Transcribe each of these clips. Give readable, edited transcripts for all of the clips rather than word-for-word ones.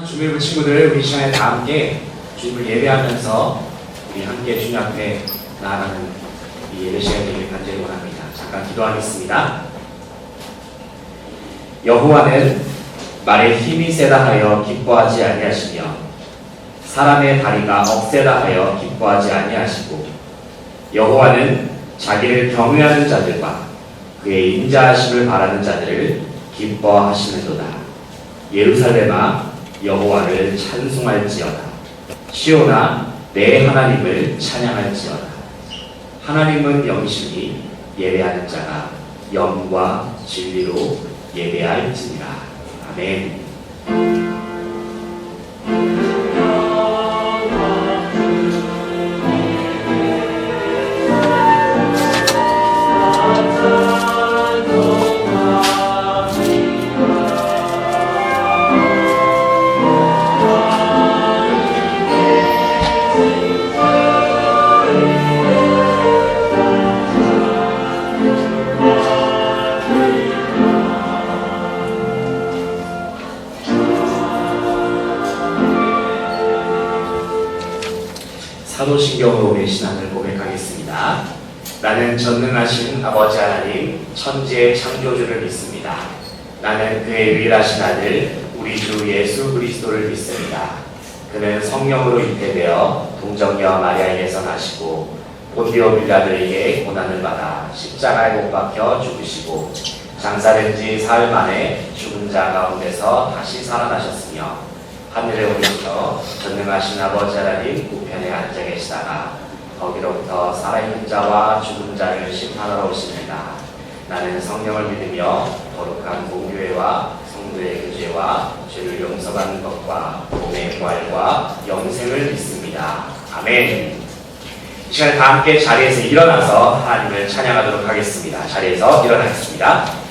주일부 친구들, 우리 시간에 다 함께 주님을 예배하면서 우리 함께 주님 앞에 나아가는 이 예배 시간이 되길 간절히 원합니다. 잠깐 기도하겠습니다. 여호와는 말에 힘이 세다 하여 기뻐하지 아니하시며 사람의 다리가 억세다 하여 기뻐하지 아니하시고 여호와는 자기를 경외하는 자들과 그의 인자하심을 바라는 자들을 기뻐하시는도다. 예루살렘아 여호와를 찬송할지어다. 시온아 내 하나님을 찬양할지어다. 하나님은 영이시니 예배하는 자가 영과 진리로 예배할지니라. 아멘. 사도신경으로 우리의 신앙을 고백하겠습니다. 나는 전능하신 아버지 하나님 천지의 창조주를 믿습니다. 나는 그의 유일하신 아들 우리 주 예수 그리스도를 믿습니다. 그는 성령으로 잉태되어 동정녀 마리아에게서 나시고 본디오 빌라들에게 고난을 받아 십자가에 못 박혀 죽으시고 장사된 지 사흘 만에 죽은 자 가운데서 다시 살아나셨으며 하늘에 오르셔 전능하신 아버지 하나님 우편에 앉아 계시다가 거기로부터 살아있는 자와 죽은 자를 심판하러 오시느니라. 나는 성령을 믿으며 거룩한 공교회와 성도의 교제와 죄를 용서받는 것과 몸의 부활과 영생을 믿습니다. 아멘. 이 시간에 다 함께 자리에서 일어나서 하나님을 찬양하도록 하겠습니다. 자리에서 일어나겠습니다.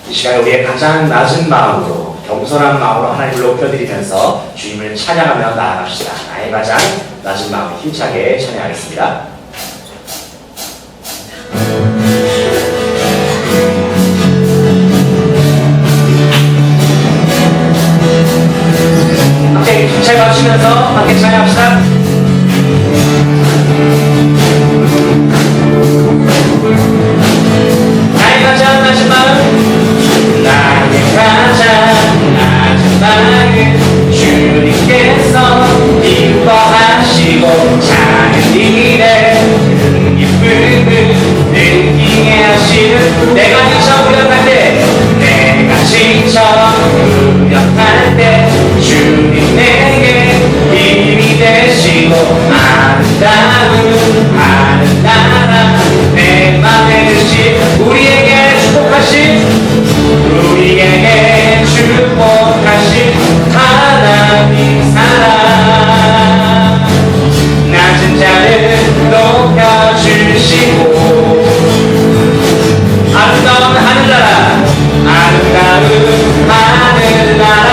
이 시간에 우리의 가장 낮은 마음으로 겸손한 마음으로 하나님을 높여드리면서 주님을 찬양하며 나아갑시다. 나의 가장 낮은 마음을 힘차게 찬양하겠습니다. 함께 힘차게 마시면서 함께 찬양합시다. 나의 가장 낮은 마음 나의 가장 낮은 마음 주님께서 기뻐하시고 작은 일에 큰 기쁨을 느끼게 하시는 내가 지쳐 무력할 때 내가 지쳐 무력할 때 주님 내게 힘이 되시고 아름다운 하늘나라 내 맘에 드신 우리에게 축복하신 우리에게 축복하신 하나님 사랑 낮은 자를 높여주시고 아름다운 하늘나라 아름다운 하늘나라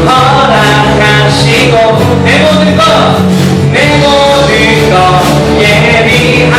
허락하시고 내 모든 것 예비하시고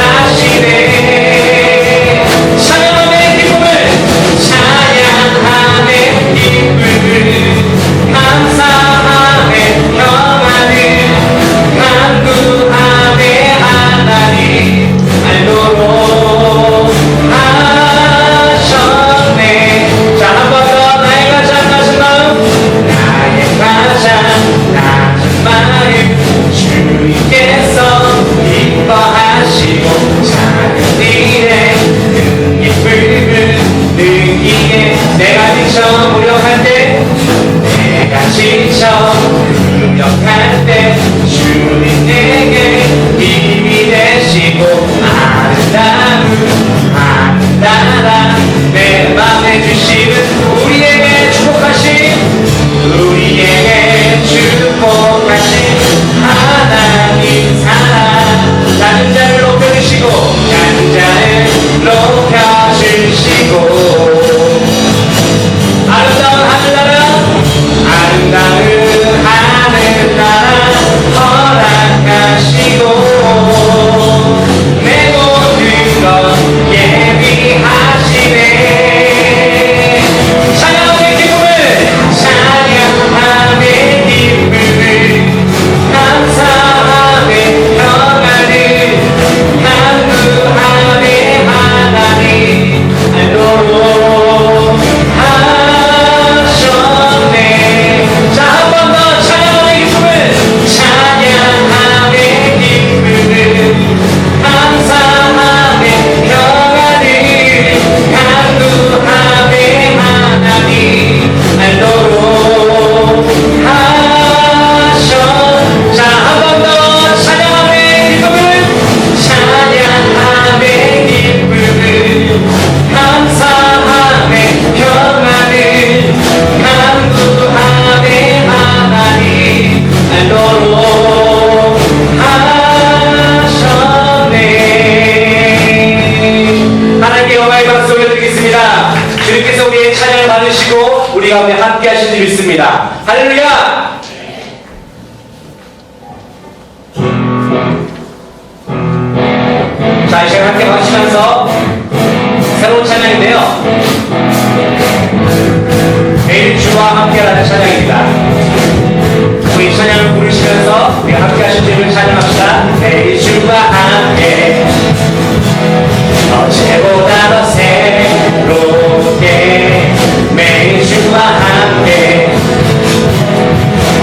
기도드리겠습니다. 주님께서 우리의 찬양을 받으시고 우리 가운데 함께 하실 줄 믿습니다. 할렐루야! 자, 이 시간 함께 마시면서 새로운 찬양인데요. 매일 주와 함께라는 찬양입니다. 우리 찬양을 부르시면서 우리 함께 하실 주를 찬양합시다. 매일 주와 함께 어제보다 더 새롭게 매일 주와 함께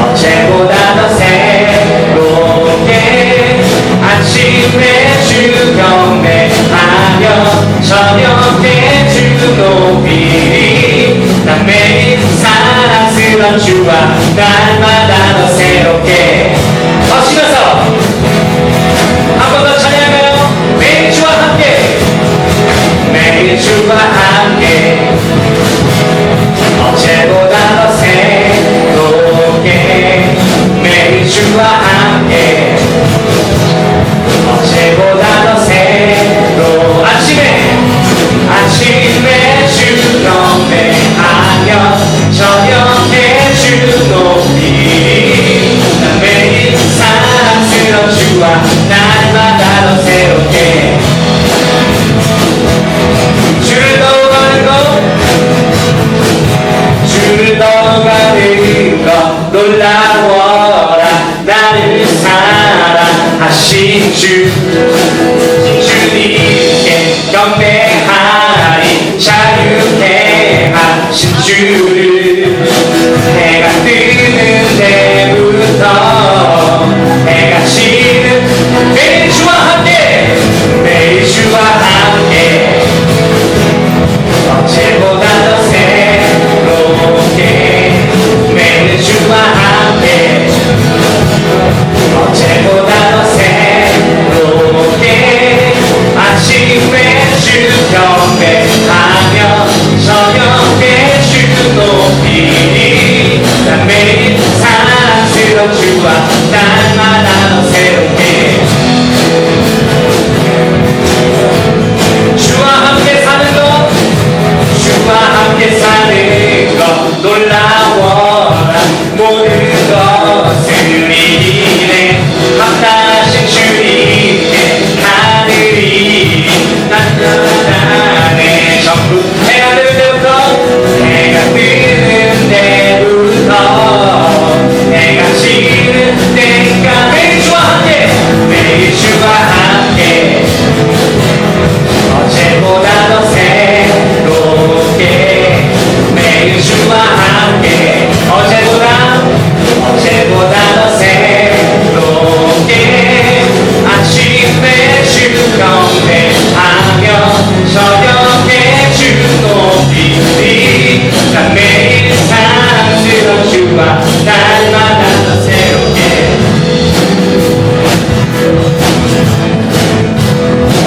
어제보다 더 새롭게 아침에 주 경배하며 저녁에 주 높이리 난 매일 사랑스러운 주와 날마다 더 새롭게 하시면서 한 번 더 찬양해요. 매일 주와 함께 매일 주와 함께 어제보다 더 새롭게 매일 주와 함께 어제보다 더 새로 아침에 주 경배하며 저녁에 주 높이 난 매일 사랑스러운 주와 날마다 더 새롭게 주를 더욱하는 것 주를 더욱하는 것 놀라워라 나를 사랑하신 주님께 경배하리 자유케 하신 주를 해가 뜨는 데부터 해가 지는 매일 주와 함께 매일 주와 함께 어제보다 더 새롭게 매일 주와 함께 어제보다 더 새롭게 아침에 주 경배하며 저녁에 주 높이리 난 매일 사랑스러운 주와 날마다 더 새롭게 주와 함께 사는 것 주와 함께 사는 것 놀라워라 모든 것을 이기네 합당하신 주님께 하늘이 나타나네 전부 해가 뜨는 데부터 해가 지는 때까지 매일 주와 함께 매일 주와 함께 어제보다 더 새롭게 매일 주와 함께 어제보다 더 새롭게 아침에 주 경배하며 저녁에 주 높이리 난 매일 사랑스러운 주와 날마다 더 새롭게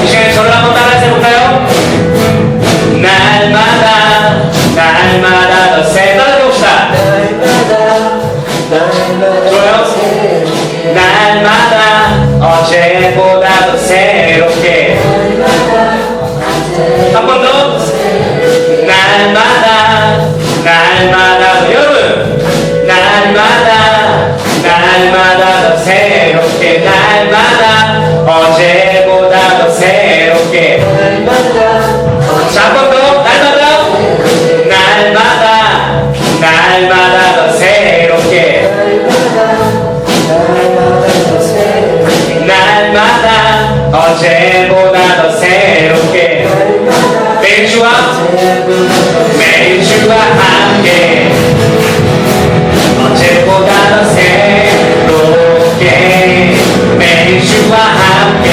이 시간에 저를 한번 따라해서 해볼까요? 날마다 더 새롭게 봅시다. 좋아요? 날마다 어제보다 더 새롭게 한 번 더 날마다 여러분 날마다 더 새롭게 날마다 어제보다 더 새롭게 자, 한 번 더 날마다 더 새롭게 날마다 어제보다 더 새롭게 매일 주와 함께 어제보다 더 새롭게 매일 주와 함께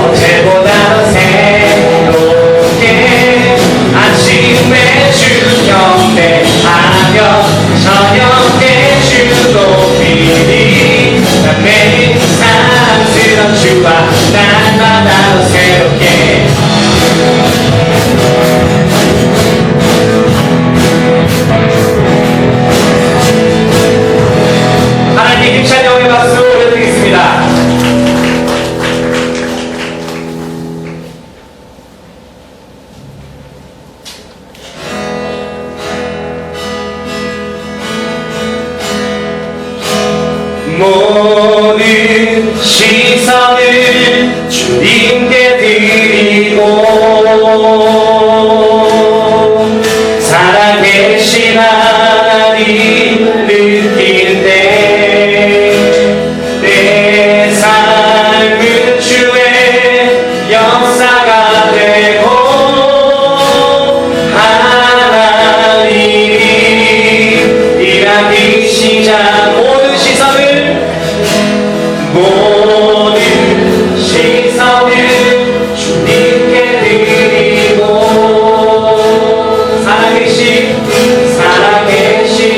어제보다 더 새롭게 아침에 주 경배하며 저녁에 주 높이리 난 매일 사랑스러운 주와 날마다 더 새롭게 하나님 힘찬 영의 박수 올려드리겠습니다. 시선을 주님께 드리고 살아계신 하나님을 느낄 때 내 삶은 주의 역사가 되고 하나님이 일하기 시작 모든 시선을 주님께 드리고 살아계신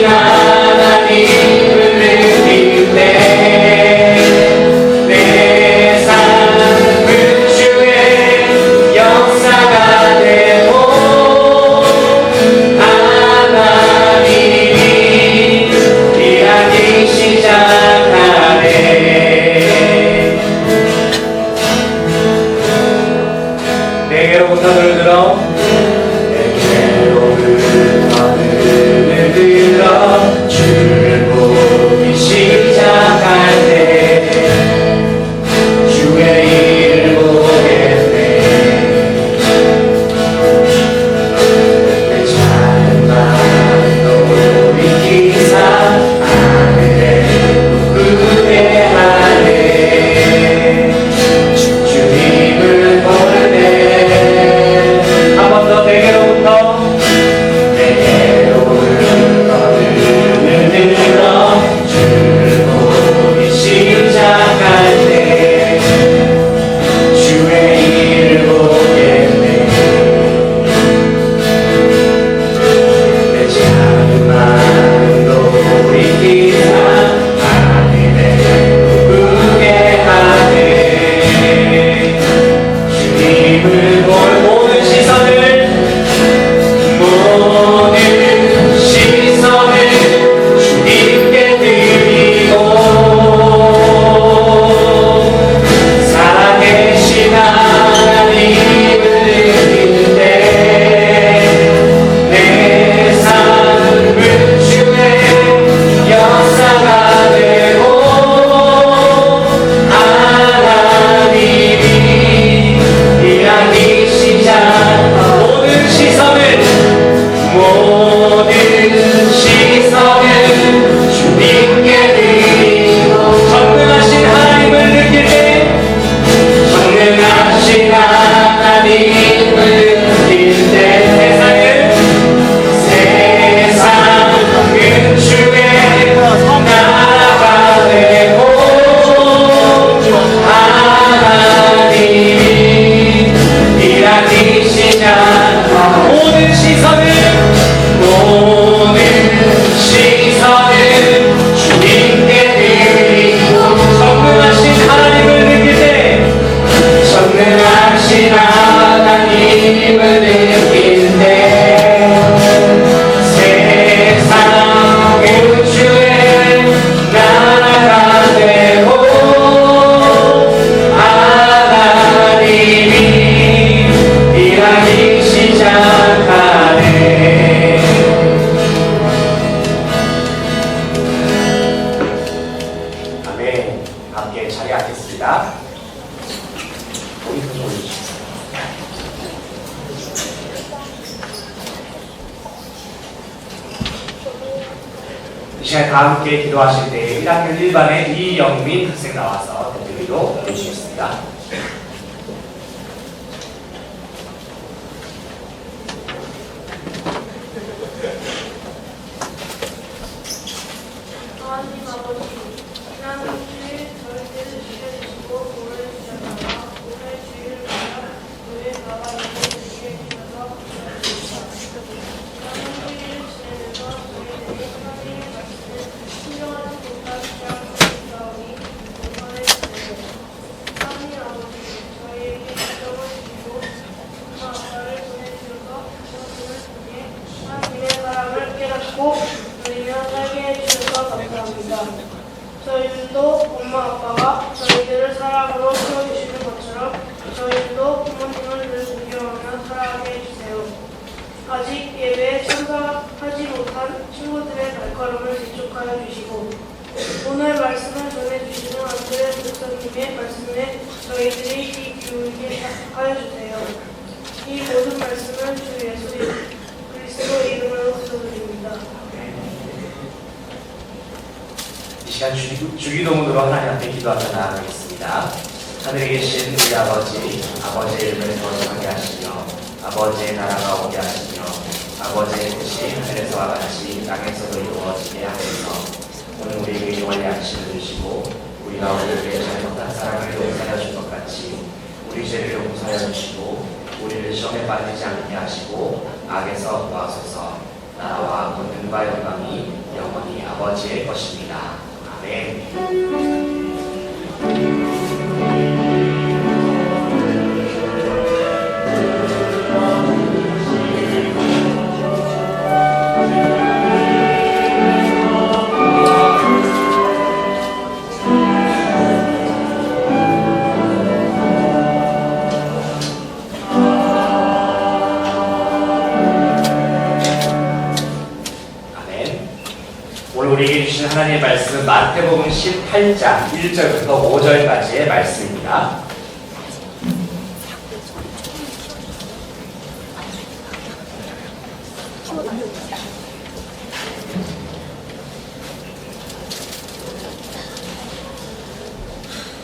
하나님을 느낄 때 내 삶은 주의 역사가 되고 하나님이 일하기 시작하네. 내게로부터 눈을 들어 주를 보기 시작할 때 주의 일을 보겠네. 내 작은 마음도 익히사 하늘에 높게 하네. 주님을 보네. 한 번 더 내게로부터 주를 보기 시작할 때 주의 일을 보겠네. 내 작은 마음도 익히사 하늘에 높게 하네. 주님을 볼 모든 시선을 주님께 드리고 살아계신 하나님을 느낄 때 내 삶은 주의 역사가 되고 하나님이 일하기 시작한 모든 시선을 주님께 드리고 전능하신 하나님을 느낄 때 전능하신 하나님을 느낄 때 세상은 주의 나라가 되고 하나님이 일하기 시작한 모든 시선을 주님께 드리고 전능하신 하나님을 느낄 때 전능하신 하나님을 느낄 때 세상은 주의 나라가 되고 하나님이 일하기 시작하네. 함께 자리에 앉겠습니다. 모니터 좀 올려주시죠. 이 시간에 다 함께 기도하실 때 1학년 1반의 이영민 학생 나와서 대표로 해주시겠습니다. 하나님 아버지, 지난 주일 저희들을 지켜주시고 오늘 주셨다가 오늘 주일을 맞아 교회 나와 있는 주일에 주셔서 감사합니다. 지난 주일을 지내면서 저희들이 하나님의 말씀을 신령하지 못한 시간을 싸우니 용서해 주세요. 하나님 아버지, 저희에게 인정을 주시고 엄마 아빠를 보내주셔서 그것을 통해 하나님의 사랑을 깨닫고 누리며 살게 해주셔서 감사합니다. 저희들도 엄마 아빠가 저희들을 사랑으로 키워주시는 것처럼 저희들도 부모님을 늘 존경하며 살아가게 해주세요. 아직 예배에 참석하지 못한 친구들의 발걸음을 재촉하여 주시고 오늘 말씀을 전해주시는 안드레 목사님의 말씀에 저희들이 귀 기울이게 하여 주세요. 이 모든 말씀은 주 예수 그리스도 이름으로 기도드립니다. 이 시간 주기도문으로 하나님께 기도하며 나아가겠습니다. 하늘에 계신 우리 아버지, 아버지의 이름을 거룩하게 하시며 아버지의 나라가 오게 하시며 아버지의 뜻이 하늘에서와 같이 땅에서도 이루어지게 하소서. 오늘 우리에게 일용할 양식을 주시고 우리가 우리에게 잘못한 사람을 용서하여 준 것 같이 우리 죄를 용서하여 주시고 우리를 시험에 빠지지 않게 하시고 악에서 구하소서. 나라와 권능과 영광이 영원히 아버지의 것입니다. 아멘. 오늘 우리에게 주신 하나님의 말씀은 마태복음 18장 1절부터 5절까지의 말씀입니다.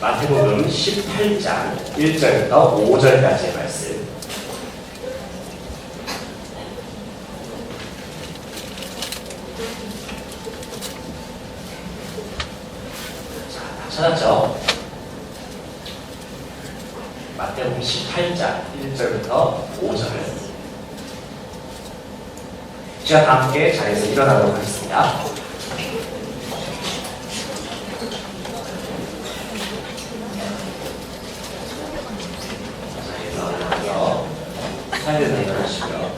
마태복음 18장 1절부터 5절까지의 말씀. 찾았죠? 마태복음 18장 1절부터 5절. 제가 다 함께 자리에서 일어나도록 하겠습니다. 자리에서 일어나서 자리에서 일어나시고요.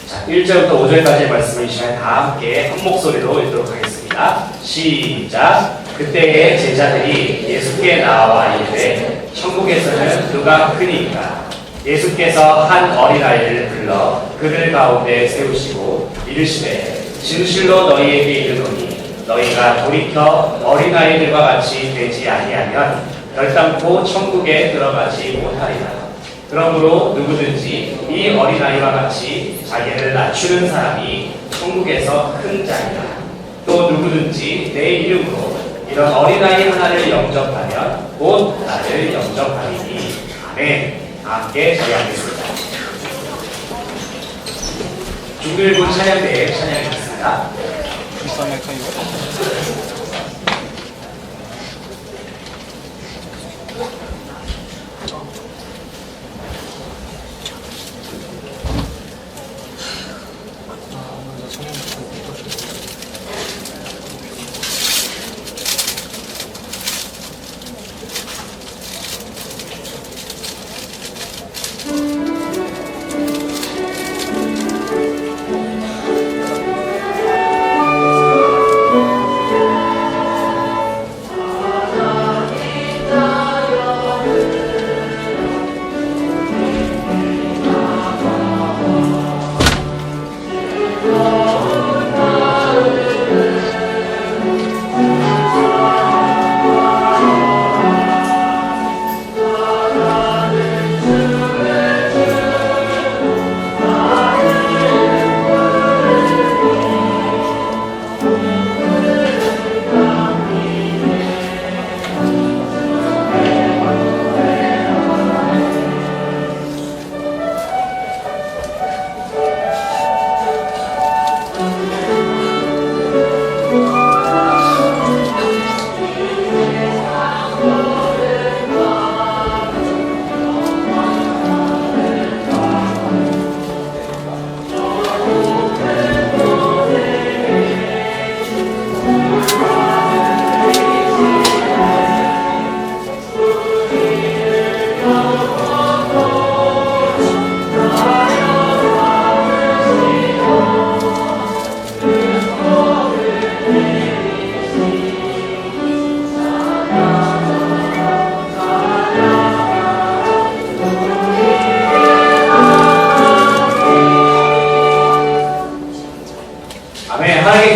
자, 1절부터 5절까지의 말씀을 이 시간에 다 함께 한 목소리로 읽도록 하겠습니다. 시작. 그때의 제자들이 예수께 나와 이르되 천국에서는 누가 크니까? 예수께서 한 어린아이를 불러 그들 가운데 세우시고 이르시되 진실로 너희에게 이르노니 너희가 돌이켜 어린아이들과 같이 되지 아니하면 결단코 천국에 들어가지 못하리라. 그러므로 누구든지 이 어린아이와 같이 자기를 낮추는 사람이 천국에서 큰 자이다. 또 누구든지 내 이름으로 이런 어린아이 하나를 영접하면 곧 나를 영접하리니. 아멘. 함께 자리하겠습니다. 중일부 찬양대에 찬양하겠습니다.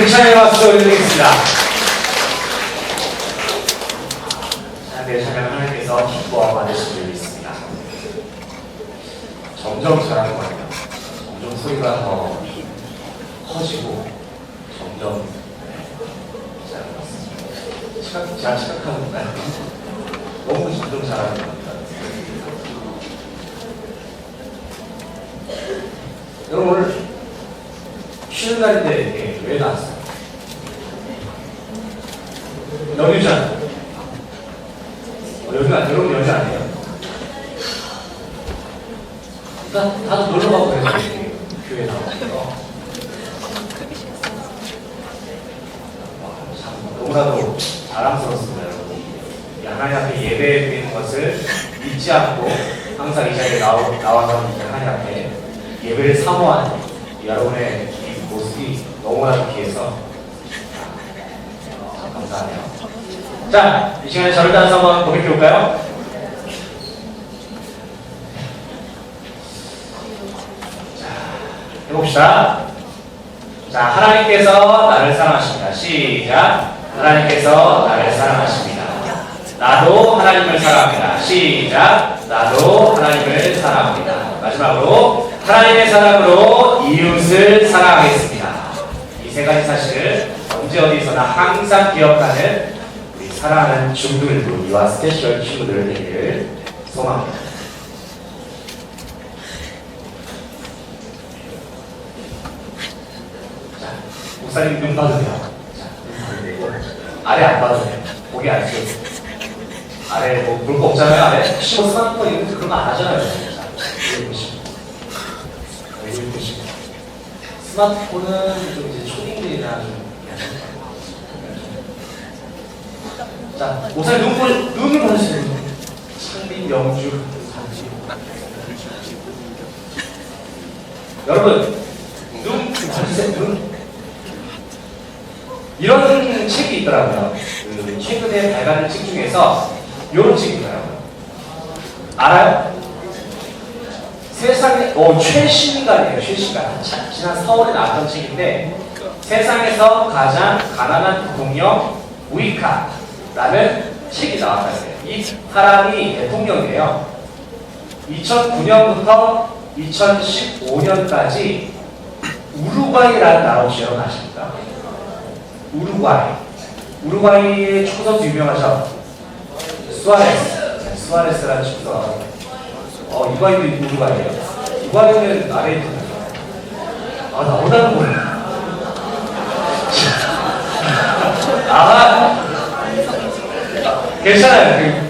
갱찬의 박수 올려드리겠습니다. 자, 내 찬양 하나님께서 기뻐 받으신 적이 있습니다. 점점 잘하는 것 같아요. 점점 소리가 더 커지고 점점 잘하는 것 같습니다. 제가 시각하는 건가요? 너무 점점 잘하는 것 같아요. 여러분 오늘 쉬는 날인데 왜 나왔어요? 연휴잖아. 여러분 연휴 아니에요? 다들 놀러 가고 그래서 교회 나왔어요. 너무나도 자랑스럽습니다, 여러분. 하나님 앞에 예배 드리는 것을 잊지 않고 항상 이 자리에 나와서 하나님 앞에 예배를 사모하는 여러분의 이 모습이 너무나도 귀해서 감사하네요. 자, 이 시간에 저를 따라서 한번 고백해 볼까요? 자, 해봅시다. 자, 하나님께서 나를 사랑하십니다. 시작. 하나님께서 나를 사랑하십니다. 나도 하나님을 사랑합니다. 시작. 나도 하나님을 사랑합니다. 마지막으로 하나님의 사랑으로 이웃을 사랑하겠습니다. 이 세 가지 사실을 언제 어디서나 항상 기억하는 우리 사랑하는 중등일부 이와 스페셜 친구들 되기를 소망합니다. 자, 목사님 눈 봐도 돼요. 자, 눈 봐도 되고 아래 안 봐도 돼요. 고개 안 쓰고 아래 뭐 볼 거 없잖아요. 아래 혹시 뭐 스마트폰 있는지 그런 거 안 하잖아요. 자, 여기 보시고 여기 보시고 스마트폰은 좀 이제 초딩들이나 좀 자, 목사님 눈을 봐주세요. 창빈, 영주, 산지. 여러분, 눈 봐주세요. 눈. 이런 책이 있더라고요. 그 최근에 발간된 책 중에서 이런 책이 있더라고요. 알아요? 세상에, 최신간이에요. 최신간. 지난 4월에 나왔던 책인데 세상에서 가장 가난한 대통령 우이카라는 책이 나왔다고 해요. 이 사람이 대통령이에요. 2009년부터 2015년까지 우루과이라는 나라 혹시 여러분 아십니까? 우루과이의 축구선수 유명하죠? 수아레스라는 축구선수. 이과이도 우루과이예요. 이과이는 아래에 있는 나보다는 몰라. 괜찮아요.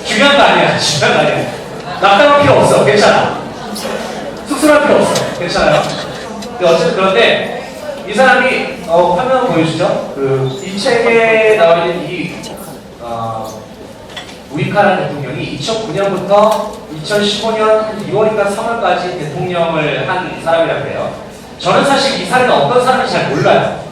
중요한 거 아니야. 중요한 거 아니야. 낙담할 필요 없어. 괜찮아. 쑥스러울 필요 없어. 괜찮아요. 어쨌든 그런데 이 사람이 화면 보여주죠? 이 책에 나와 있는 이 우이카라는 대통령이 2009년부터 2015년 2월인가 3월까지 대통령을 한 사람이라고 해요. 저는 사실 이 사람이 어떤 사람인지 잘 몰라요.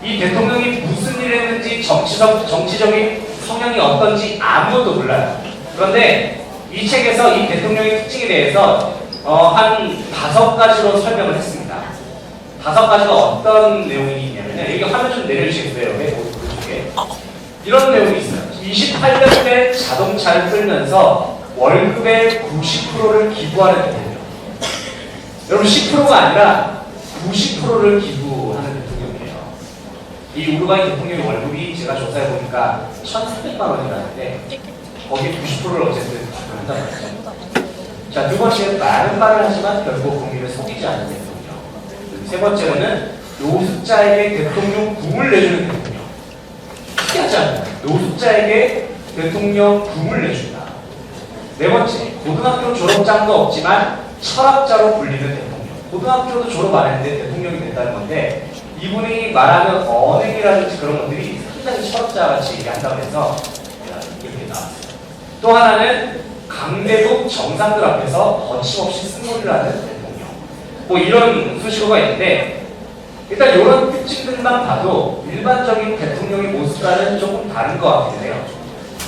이 대통령이 무슨 일을 했는지 정치적인 성향이 어떤지 아무것도 몰라요. 그런데 이 책에서 이 대통령의 특징에 대해서 한 5가지로 설명을 했습니다. 5가지가 어떤 내용이 있냐면 여기 화면 좀 내려주시겠어요? 오른쪽에 이런 내용이 있어요. 28년 때 자동차를 끌면서 월급의 90%를 기부하는 대통령. 여러분 10%가 아니라 90%를 기부하는 대통령이에요. 이 우루과이 대통령의 월급이 제가 조사해 보니까 1,300만 원이라는데 거기에 90%를 어쨌든 기부한단 말이죠. 자, 두 번째는 많은 말을 하지만 결국 국민을 속이지 않는 대통령. 세 번째로는 노숙자에게 대통령 붐을 내주는 대통령. 특이하지 않나요? 노숙자에게 대통령 붐을 내준다. 네 번째, 고등학교 졸업장도 없지만 철학자로 불리는 대통령. 고등학교도 졸업 안 했는데 대통령이 됐다는 건데 이분이 말하는 언행이라든지 그런 것들이 상당히 철학자같이 얘기한다고 해서 이렇게 나왔어요. 또 하나는 강대국 정상들 앞에서 거침없이 승리를 하는 대통령. 뭐 이런 수식어가 있는데 일단 이런 특징들만 봐도 일반적인 대통령의 모습과는 조금 다른 것 같긴 해요.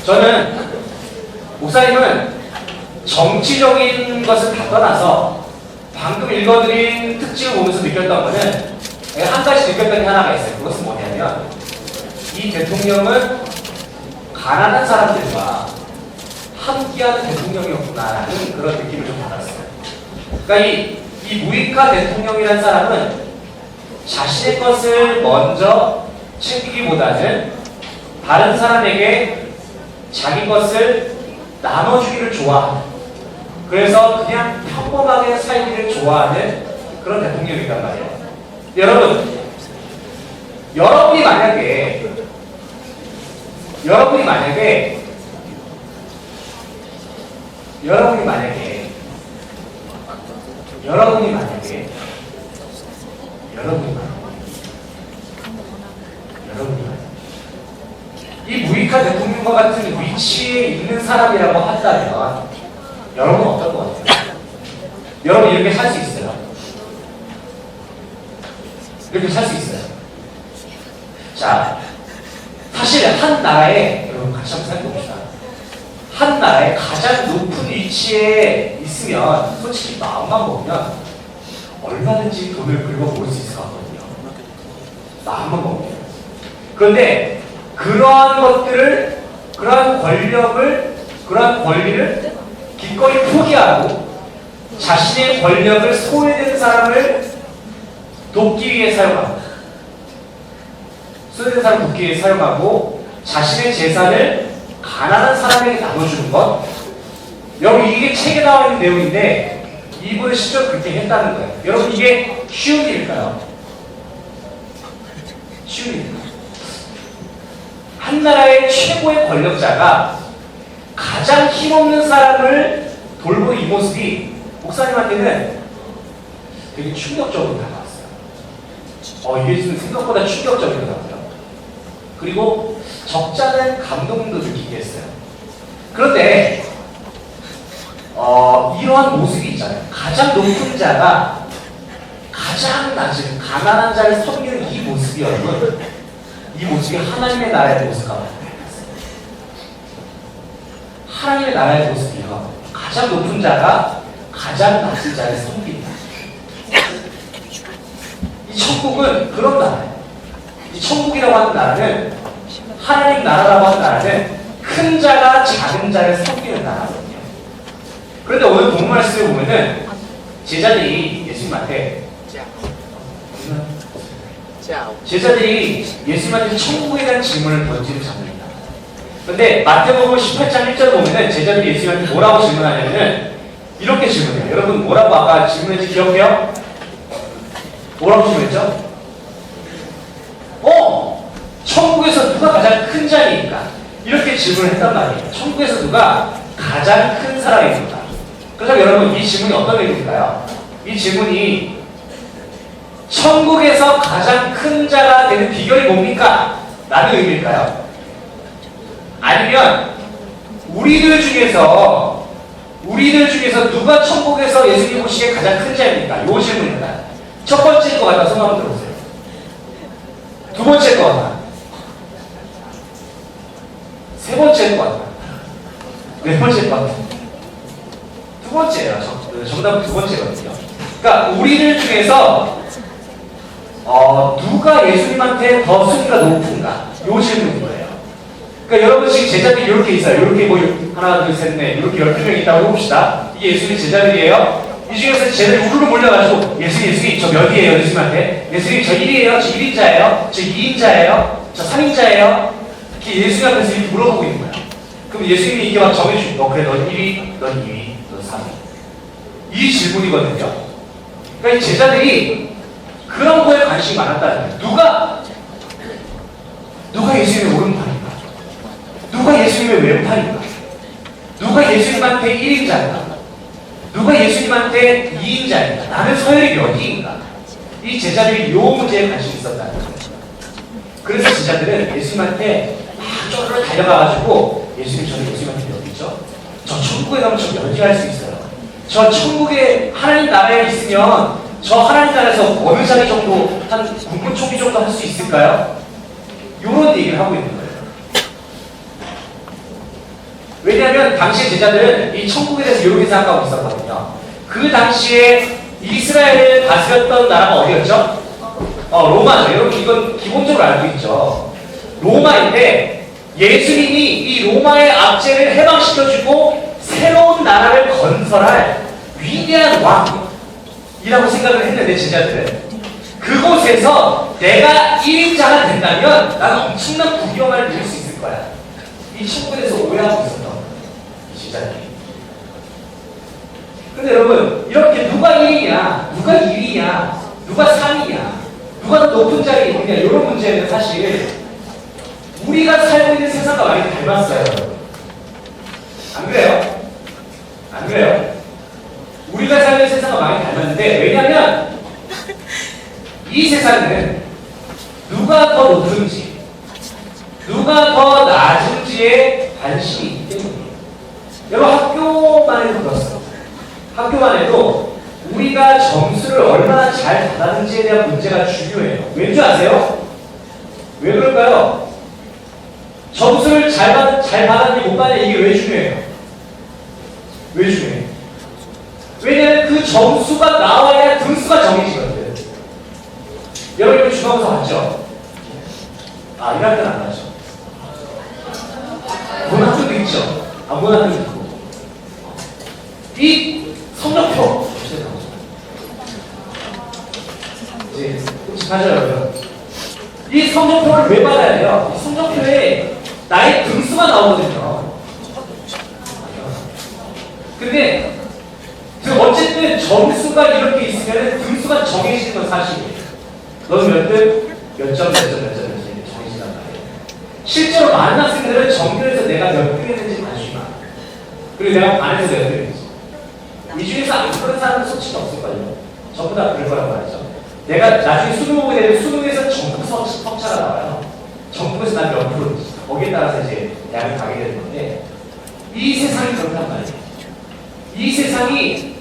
저는 목사님은 정치적인 것을 다 떠나서 방금 읽어드린 특징을 보면서 느꼈던 것은 내가 한 가지 느꼈던 게 하나가 있어요. 그것은 뭐냐면 이 대통령은 가난한 사람들과 함께하는 대통령이었구나라는 그런 느낌을 좀 받았어요. 그러니까 이 무이카 대통령이라는 사람은 자신의 것을 먼저 챙기기보다는 다른 사람에게 자기 것을 나눠주기를 좋아하는, 그래서 그냥 평범하게 살기를 좋아하는 그런 대통령이란 말이에요. 여러분, 여러분이 만약에 이 무이카 대통령과 같은 위치에 있는 사람이라고 한다면 여러분은 어떨 것 같아요? 여러분 이렇게 살 수 있어요? 이렇게 살 수 있어요? 자, 사실 한 나라에, 여러분 같이 한번 생각해봅시다. 한 나라의 가장 높은 위치에 있으면 솔직히 마음만 먹으면 얼마든지 돈을 긁어모을 수 있을 것 같거든요. 마음만 먹으면. 그런데 그러한 것들을, 그러한 권력을, 그러한 권리를 기꺼이 포기하고 자신의 권력을 소외된 사람을 돕기 위해 사용하고, 소외된 사람을 돕기 위해 사용하고 자신의 재산을 가난한 사람에게 나눠주는 것. 여러분 이게 책에 나와 있는 내용인데 이분은 실제로 그렇게 했다는 거예요. 여러분 이게 쉬운 일일까요? 쉬운 일일까요? 한 나라의 최고의 권력자가 가장 힘없는 사람을 돌보는 이 모습이 목사님한테는 되게 충격적으로 다가왔어요. 이게 지금 생각보다 충격적이더라고요. 그리고 적잖은 감동도 느끼게 했어요. 그런데 이러한 모습이 있잖아요. 가장 높은 자가 가장 낮은 가난한 자를 섬기는 이 모습이, 여러분, 이 모습이 하나님의 나라의 모습과 같아요. 하나님의 나라의 모습이요, 가장 높은 자가 가장 낮은 자를 섬긴다. 이 천국은 그런 나라예요. 이 천국이라고 하는 나라는, 하나님 나라라고 하는 나라는 큰 자가 작은 자를 섬기는 나라거든요. 그런데 오늘 본문 말씀을 보면은 제자들이 예수님한테 천국에 대한 질문을 던지는 장면입니다. 그런데 마태복음 18장 1절 보면은 제자들이 예수님한테 뭐라고 질문하냐면은 이렇게 질문해요. 여러분 뭐라고 아까 질문했지 기억해요? 뭐라고 질문했죠? 천국에서 누가 가장 큰 자니까 이렇게 질문을 했단 말이에요. 천국에서 누가 가장 큰 사람입니까? 그래서 여러분 이 질문이 어떤 의미일까요? 이 질문이 천국에서 가장 큰 자가 되는 비결이 뭡니까? 라는 의미일까요? 아니면 우리들 중에서 누가 천국에서 예수님 보시기에 가장 큰 자입니까? 이 질문입니다. 첫 번째일 것 같아. 손 한번 들어보세요. 두 번째일 것 같아. 세 번째일 것 같아. 네 번째일 것 같아. 두 번째예요. 정답은 두 번째거든요. 그러니까 우리들 중에서 누가 예수님한테 더 순위가 높은가? 요 질문인 거예요. 그러니까 여러분 지금 제자들이 이렇게 있어요. 이렇게 뭐 하나, 둘, 셋, 넷 이렇게 12명 있다고 해봅시다. 이게 예수님 제자들이에요. 이 중에서 제자들이 우르르 몰려가지고 예수님 저 몇이에요? 예수님한테 예수님 저 1이에요? 저 1인자예요? 저 2인자예요? 저 3인자예요? 이렇게 예수님 앞에서 이렇게 물어보고 있는 거야. 그럼 예수님이 이게 막 정해주고 그래 넌 1위, 넌 2위, 넌 3위. 이 질문이거든요. 그러니까 이 제자들이 그런 거에 관심이 많았다는 거예요. 누가 예수님의 오른팔인가? 누가 예수님의 왼팔인가? 누가 예수님한테 1인자인가? 누가 예수님한테 2인자인가? 나는 서열이 몇 위인가? 이 제자들이 요 문제에 관심이 있었다는 거예요. 그래서 제자들은 예수님한테 막 쪼르르 달려가가지고 예수님 저는 예수님한테 몇 위죠? 저 천국에 가면 저 몇 위 할 수 있어요? 저 천국에 하나님 나라에 있으면 저 하나님 나라에서 어느 자리 정도 한 국무총리 정도 할 수 있을까요? 이런 얘기를 하고 있는 거예요. 왜냐하면 당시 제자들은 이 천국에 대해서 이렇게 생각하고 있었거든요. 그 당시에 이스라엘을 다스렸던 나라가 어디였죠? 로마죠. 여러분 이건 기본적으로 알고 있죠. 로마인데 예수님이 이 로마의 압제를 해방시켜주고 새로운 나라를 건설할 위대한 왕이라고 생각을 했는데 제자들은 그곳에서 내가 1인자가 된다면 나는 엄청난 부귀영화를 누릴 수 있을 거야. 이 친구들에서 오해하고 있었던 이 제자들이. 근데 여러분 이렇게 누가 1위냐 누가 2위냐 누가 3위냐 누가 더 높은 자리에 있느냐 이런 문제는 사실 우리가 살고 있는 세상과 많이 닮았어요. 안 그래요? 안 그래요? 우리가 살고 있는 세상과 많이 닮았는데 왜냐하면 이 세상은 누가 더 높은지 누가 더 낮은지에 관심이 있기 때문이에요. 여러분 학교만 해도 그렇습니다. 학교만 해도 우리가 점수를 얼마나 잘 받았는지에 대한 문제가 중요해요. 왠지 아세요? 왜 그럴까요? 점수를 잘 받았는지 못 받았는지 이게 왜 중요해요? 왜 중요해요? 왜냐하면 그 점수가 나와야 등수가 정해지거든요. 여러분 중간고사 봤죠? 아, 1학년 때는 안 봤죠? 본 학교도 있죠? 안 본 학교도 있고. 이 성적표 이제 끔찍하죠 여러분. 이 성적표를 왜 받아야 돼요? 이 성적표에 나의 등수가 나오거든요. 근데 어쨌든 점수가 이렇게 있으면 등수가 정해지는 건 사실이에요. 너는 몇 등? 몇 점, 몇 점, 몇 점, 이렇게 정해진단 말이에요. 실제로 많은 학생들은 정규에서 내가 몇 등 했는지 관심이 많아. 그리고 내가 반에서 몇 등 했는지. 이 중에서 안 그런 사람은 솔직히 없을걸요. 전부 다 그럴 거라고 말이죠. 내가 나중에 수능 보게 되면 수능에서 전국 석차가 나와요. 전국에서 난 몇 프로인지. 거기에 따라서 이제 대학을 가게 되는 건데 이 세상이 그렇단 말이에요. 이 세상이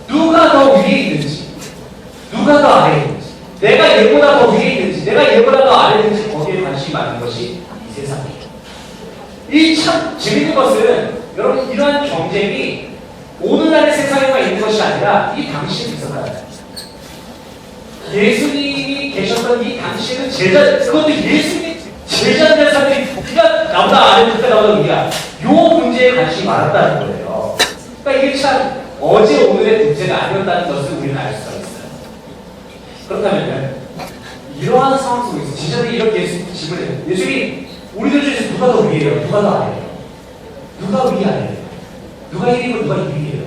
누가 더 위에 있는지 누가 더 아래에 있는지 내가 얘보다 더 위에 있는지 내가 얘보다 더 아래에 있는지 거기에 관심이 많은 것이 이 세상이에요. 이 참 재밌는 것은 여러분 이러한 경쟁이 오늘날의 세상에만 있는 것이 아니라 이 당시에도 있었어요. 예수님이 계셨던 이 당시에는 그것도 예수님이 제자들 사람들이 네가 나보다 아래 누가 나보다 위야 요 문제에 관심이 많았다는 거예요. 그러니까 이게 참 어제 오늘의 문제가 아니었다는 것을 우리는 알 수가 있어요. 그렇다면 이러한 상황 속에서 제자들이 이렇게 예수님 질문을 해요. 예수님 우리들 중에서 누가 더 위에요? 누가 더 아래예요? 누가 위 아래예요? 누가 1위고 누가 2위예요?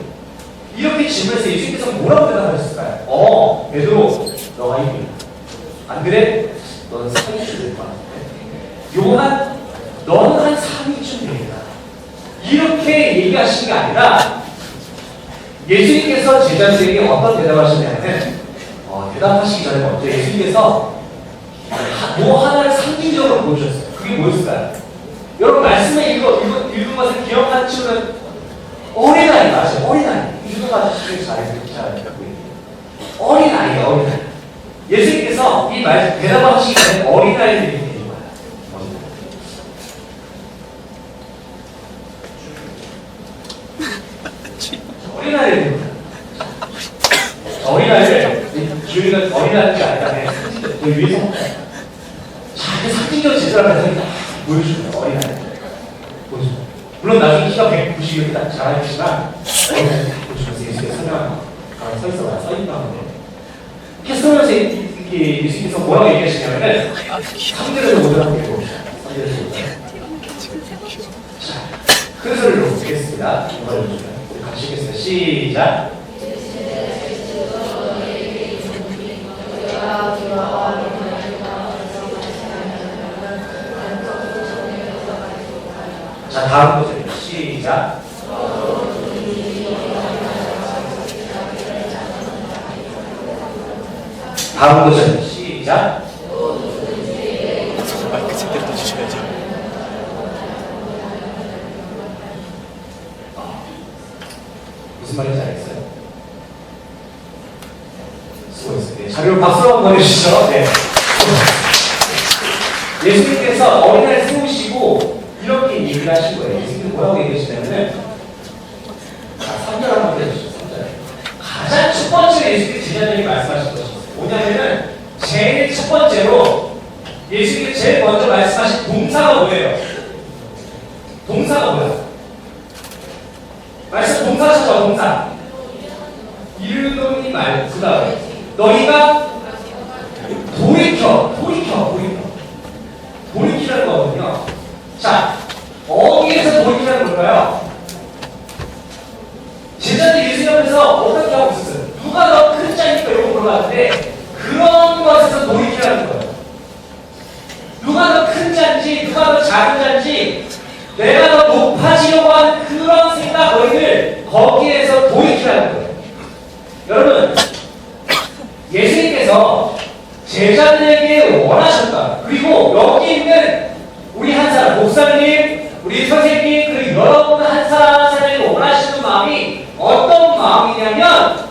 이렇게 질문해서 예수님께서 뭐라고 대답하셨을까요? 베드로 너가 1위야. 안 그래? 너는 3위쯤 될 것 같은데. 요한 너는 한 3위쯤 됩니다. 이렇게 얘기하신 게 아니라 예수님께서 제자들에게 어떤 대답을 하셨냐면 대답하시기 전에 먼저 예수님께서 뭐 하나를 상징적으로 보여주셨어요. 그게 뭐였을까요? 여러분 말씀에 읽은 것을 기억한 친구는 어린아이 맞아요. 어린아이. 이주도가 아저씨를 잘 듣고 어린아이예요. 어린아이. 예수님께서 이 말 대답을 하시기 전에 어린아이들이 되는 거예요. 어린아이들입니다. 어린아이를 주인은 어린아이인지 알다면 그 위에서 자기 상징적 제자를 가지고 보여주는 어린아이. 보여주는. 물론 나중에 키가 190이 딱 자라지만 어린아이 보여주면서 예수님께서 설명하고 가만히 서 있어봐요. 서 있는 가운데 이렇게 서면서 이렇게 예수님께서 뭐라고 얘기하시냐면은 3절에서 5절 한번 읽어봅시다. 3절에서 5절. 자, 큰 소리로 읽겠습니다. 우리 같이 읽겠습니다. 시작. 자, 다음 구절입니다. 시작. 다음 구절 시작. 마이크 제대로 주셔야죠. 무슨 말인지 알겠어요? 수고했어요. 네, 자료 박수로 한번 보내주시죠. 네. 예수님께서 어린아이를 세우시고 이렇게 얘기를 하신 거예요. 예수님께서 뭐라고 얘기하시냐면은 3절 한번 해주시죠. 3절. 가장 첫 번째 예수님이 제자들에게 말씀하신 것이 뭐냐면은 번째로 예수님이 제일 먼저 말씀하신 동사가 뭐예요? 동사가 뭐예요? 말씀 동사 찾아 동사. 이르노니 말. 그 다음에 너희가 돌이키라는 거거든요. 자, 어디에서 돌이키라는 걸까요? 제자들이 예수님 앞에서 어떻게 하고 있었어요? 누가 더 큰 자니까 이러고 물어봤는데 그런 것에서 돌이키라는 거예요. 누가 더 큰 자인지 누가 더 작은 자인지 내가 더 높아지려고 하는 그런 생각 너희들 거기에서 돌이키라는 거예요. 여러분, 예수님께서 제자들에게 원하셨다. 그리고 여기 있는 우리 한 사람, 목사님, 우리 선생님, 그리고 여러분 한 사람 한 사람에게 원하시는 마음이 어떤 마음이냐면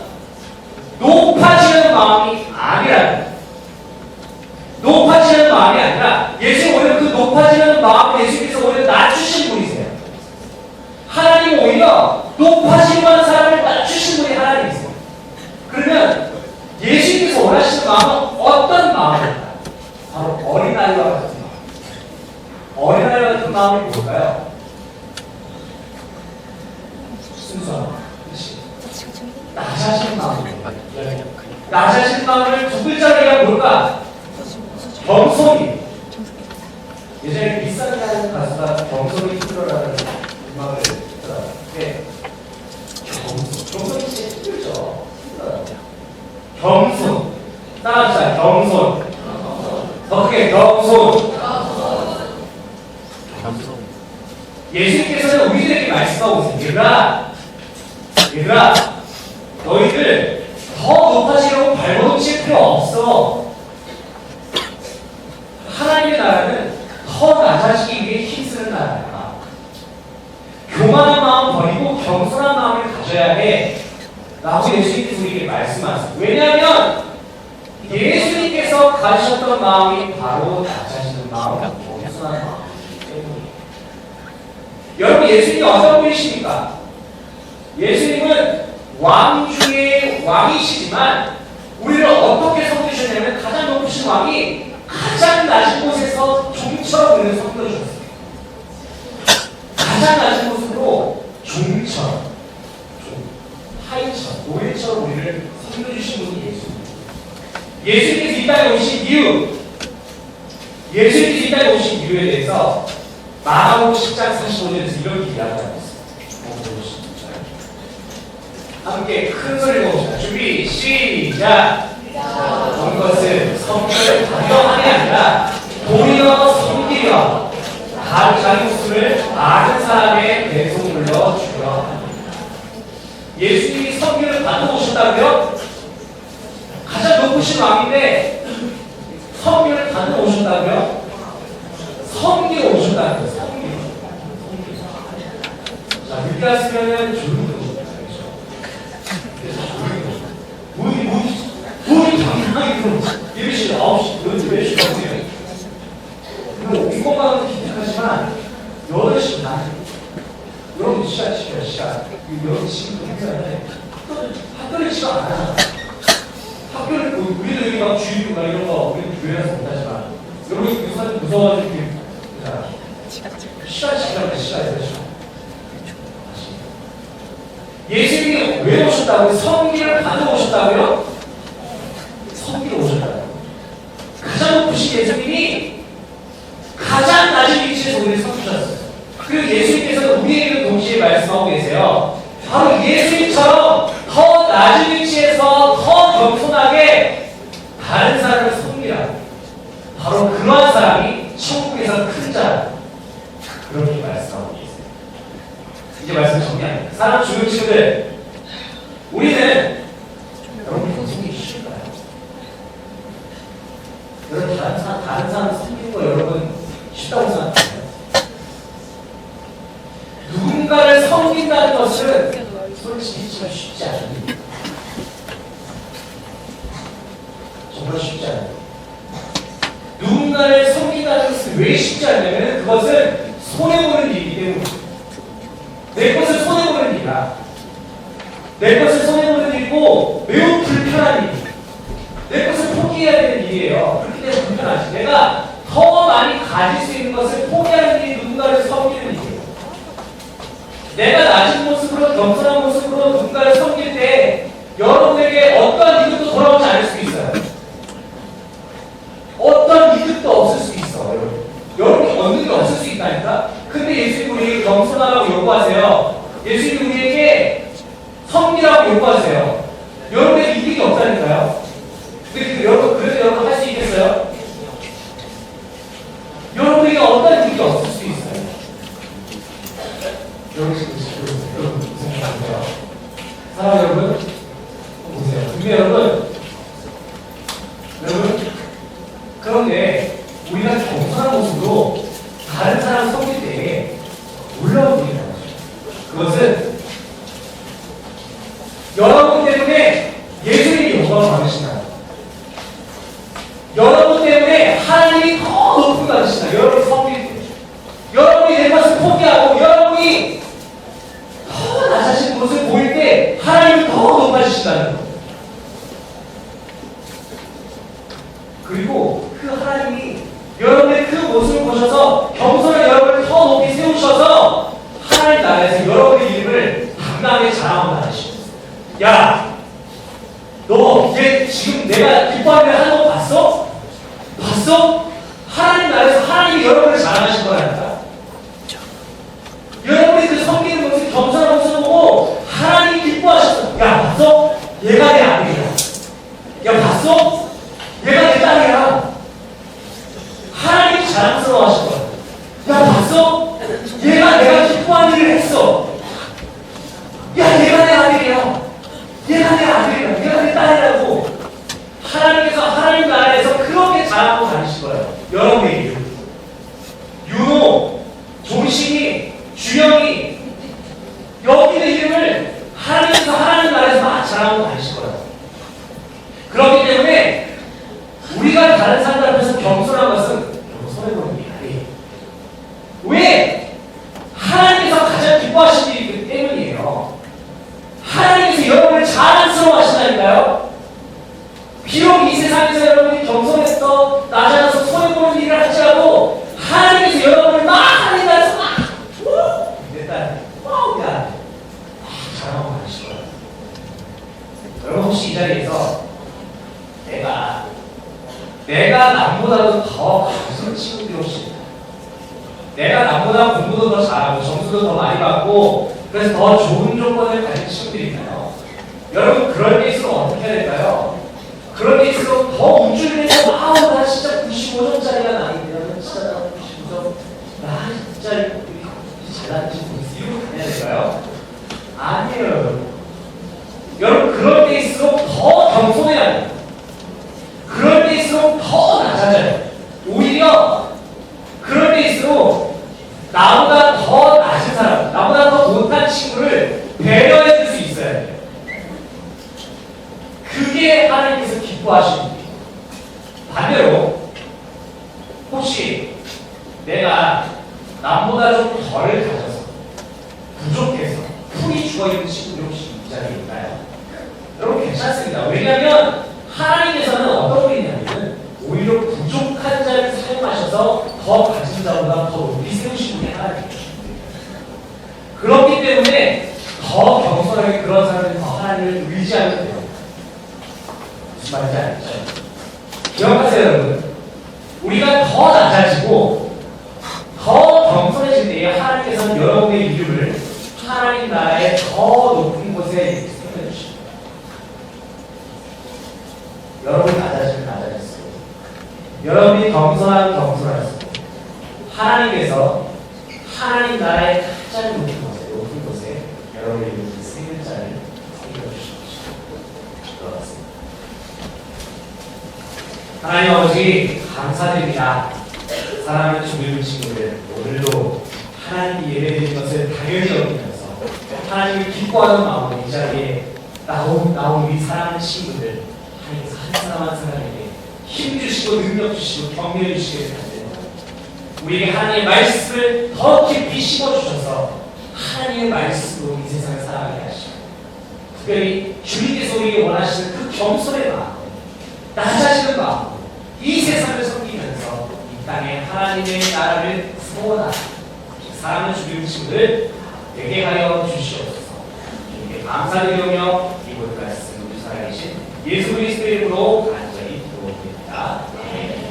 높아지는 마음이 아니라는 거예요. 높아지는 마음이 아니라 예수님 오히려 그 높아지는 마음을 예수님께서 오히려 낮추신 분이세요. 하나님 오히려 높아지는 사람을 낮추신 분이 하나님이세요. 그러면 예수님께서 원하시는 마음은 어떤 마음일까요? 바로 어린아이와 같은 마음. 어린아이와 같은 마음이 뭘까요? 순수한 마음. 나 자신 마음입니다. 나 자신 마음을 두 글자로 얘기하면 뭘까? 경솔이. 예전에 비싼이라는 가수가 경솔이 힘들어라는 음악을 했더라고요. 경솔이 진짜 힘들죠. 겸손. 따라합시다. 겸손. 더 크게 겸손. 예수님께서는 우리들에게 말씀하고 있습니다. 얘들아, 너희들 더 높아지려고 발버둥칠 필요 없어. 하나님의 나라는 더 낮아지기 위해 힘쓰는 나라야. 교만한 마음 버리고 겸손한 마음을 가져야 해. 라고 예수님께서 우리에게 말씀하세요. 왜냐하면 예수님께서 가지셨던 마음이 바로 낮아지는 마음, 겸손한 마음이기 때문이에요. 여러분, 예수님이 어떤 분이십니까? 예수님은 왕 중에 왕이시지만 우리를 어떻게 섬기셨냐면 가장 높으신 왕이 가장 낮은 곳에서 종처럼 우리를 섬겨주셨어요. 가장 낮은 곳으로 종처럼, 하인처럼, 노예처럼 우리를 섬겨주신 분이 예수입니다. 예수님께서 이 땅에 오신 이유, 예수님께서 이 땅에 오신 이유에 대해서 마가복음 10장 45절에서 이렇게 이야기하고 있습니다. 함께 큰 소리로 봅시다. 준비, 시작! 온 것은 성결을 반영함이 아니라 도리어 섬기려 자기 목숨을 많은 사람의 배송물로 주려 합니다. 예수님이 섬기를 받고 오셨다고요? 가장 높으신 왕인데 섬기를 받고 오셨다고요? 섬기러 오셨다는 거예요. 섬기러. 자, 늦게 왔으면은 조용히 우리 당당하게 그럼 예배 시간 9시, 여기 몇 시간 오세요? 그럼 온 것만은 기특하지만 8시 반 여러분 시간 여러분 지금 행사인데 학교를 시간 안 하잖아. 학교를 우리도 여기 막 주일이나 이런 거 우리 교회에서 못하지만 여러분 사실 무서워가지고 시간에 시간 예수님이 왜 오셨다고요? 섬기를 받아 오셨다고요? 섬기러 오셨다고요. 가장 높으신 예수님이 가장 낮은 위치에서 우리를 섬기셨어요. 그리고 예수님께서는 우리에게도 동시에 말씀하고 계세요. 바로 예수님처럼 더 낮은 위치에서 더 겸손하게 다른 사람을 섬기라. 바로 그러한 사람이 천국에서 큰 자. 그렇게 말씀하고 계세요. 이제 말씀 정리합니다. 사랑 주는 친구들, 우리는 여러분 평생이 쉬울까요? 여러분 다른 사람 섬기는 거 여러분 쉽다고 생각해요? 누군가를 섬긴다는 것은 솔직히 정말 쉽지 않습니다. 정말 쉽지 않아요. 누군가를 섬긴다는 것은 왜 쉽지 않냐면 그것은 손해보는 일이기 때문입니다. 내 것을 손해보는 일이야. 내 것을 손해보는 일이고 매우 불편한 일이에요. 내 것을 포기해야 되는 일이에요. 그렇기 때문에 불편하지. 내가 더 많이 가질 수 있는 것을 포기하는 게 누군가를 섬기는 일이에요. 내가 낮은 모습으로 겸손한 모습으로 누군가를 섬길 때 여러분에게 어떤 이득도 돌아오지 않을 수 있어요. 어떤 이득도 없을 수 있어. 여러분이 얻는 게 없을 수 있다니까. 근데 예수님 우리에게 겸손하라고 요구하세요. 예수님 우리에게 섬기라고 요구하세요. 여러분에게 이득이 없다니까요. 근데 여러분 그래도 여러분 할 수 있겠어요? 여러분에게 어떤 이득이 없을 수 있어요. 여러분 생각하세요. 사랑 여러분 보세요. 근데 여러분 그런데 우리가 겸손한 모습으로 다른 사람 섬길 때 놀라운 일이 나오죠. 그것은 여러분 때문에 예수님이 영광을 받으신다. 여러분 때문에 하나님이 더 높은 받으신다. 여러분 섬길 때 여러분이 내 것을 포기하고 여러분이 더 낮아진 모습을 보일 때 하나님이 더 높아지신다는 것. 그리고 그 하나님이 여러분의 그 모습을 보셔서 겸손한 여러분을 더 높이 세우셔서 하나님 나라에서 여러분의 이름을 당당하게 자랑하고 다니시고, 야, 너 얘 지금 내가 기뻐하는 일 하는 거 봤어? 봤어? 하나님 나라에서 하나님이 여러분을 자랑하신 거라니까. 여러분이 그 섬기는 모습, 겸손한 모습을 보고 하나님이 기뻐하셨어. 야, 봤어? 얘가 내 아들이야. 야, 봤어? 얘가 내 딸이야. 하나님이 자랑스러워하실 거야. 야, 봤어? 내가 기뻐하는 일을 했어. 야, 얘가 내 아들이야. 얘가 내 아들이야. 얘가 내 딸이라고. 하나님께서 하나님 나라에서 그렇게 자랑하고 다니실 거예요. 여러분의 이름. 윤호, 종식이, 주영이, 여기는 이름을 하나님께서 하나님 나라에서 막 자랑하고 다니실 거예요. 그렇기 때문에 우리가 다른 사람들 앞에서 겸손한 것은 결국 손해보는 게 아니에요. 왜? 하나님께서 가장 기뻐하시는 일이기 때문이에요. 하나님께서 여러분을 자랑스러워 하신다니까요. 비록 이 세상에서 여러분이 겸손해서 낮아져서 손해보는 일을 할지라도 하나님께서 여러분을 막 하나님 나라에서 막 내 딸, 와우, 야, 자랑하고 가실 거예요. 여러분 혹시 이 자리에서 내가 남보다도 더 가진 친구들이 혹시 있나요? 내가 남보다 공부도 더 잘하고 점수도 더 많이 받고 그래서 더 좋은 조건을 가진 친구들이 있나요? 여러분 그럴 때일수록 어떻게 해야 될까요? 그럴 때일수록 더 우쭐대고 아우 나 진짜 95점짜리가 나인데 나 진짜 나 95점 나 진짜 이렇게 잘나는 친구 있어 이러고 다녀야 될까요? 아니에요. 여러분 그럴 때일수록 더 겸손해야 돼요. 그럴 때일수록 더 낮아져요. 오히려 그럴 때일수록 나보다 더 낮은 사람, 나보다 더 못한 친구를 배려해 줄 수 있어야 돼요. 그게 하나님께서 기뻐하시는 거예요. 반대로 혹시 내가 남보다 좀 덜 가져서 부족해서 풀이 죽어있는 친구들이 혹시 이 자리에 있나요? 여러분 괜찮습니다. 왜냐하면 하나님께서는 어떤 분이 있냐면 오히려 부족한 자를 사용하셔서 더 가진 자보다 더 높이 세우신 분이 하나님이에요. 그렇기 때문에 더 겸손하게 그런 사람들이 더 하나님을 의지하면 돼요. 무슨 말인지 알겠죠? 기억하세요 여러분. 우리가 더 낮아지고 더 겸손해질 때에 하나님께서는 여러분의 이름을 하나님 나라의 더 높은 곳에 세워주십니다. 여러분이 낮아지면 낮아졌어요. 여러분이 겸손할수록 하나님께서 하나님 나라의 가장 높은 곳에 여러분의 이름 세 글자를 새겨주십시오. 그렇습니다. 하나님 아버지 감사드립니다. 사랑하는 주님 친구들 오늘도 하나님이 예배드린 것을 당연히 여기면서 하나님을 기뻐하는 마음으로 이 자리에 나온 우리 사랑하는 친구들 하나님께서 한 사람 한 사람에게 힘 주시고 능력 주시고 격려해 주시길 바랍니다. 우리에게 하나님의 말씀을 더 깊이 심어주셔서 하나님의 말씀으로 이 세상을 살아가게 하시고 특별히 주님께서 우리에게 원하시는 그 겸손의 마음 낮아지는 마음 이 세상을 섬기기 이 땅에 하나님의 나라를 소원하는 사랑을 죽이는 친구들 되게 하여 주시옵소서. 이렇게 감사드리며 이곳 말씀 우리 살아계신 예수 그리스도 이름으로 간절히 기도드립니다. 아멘.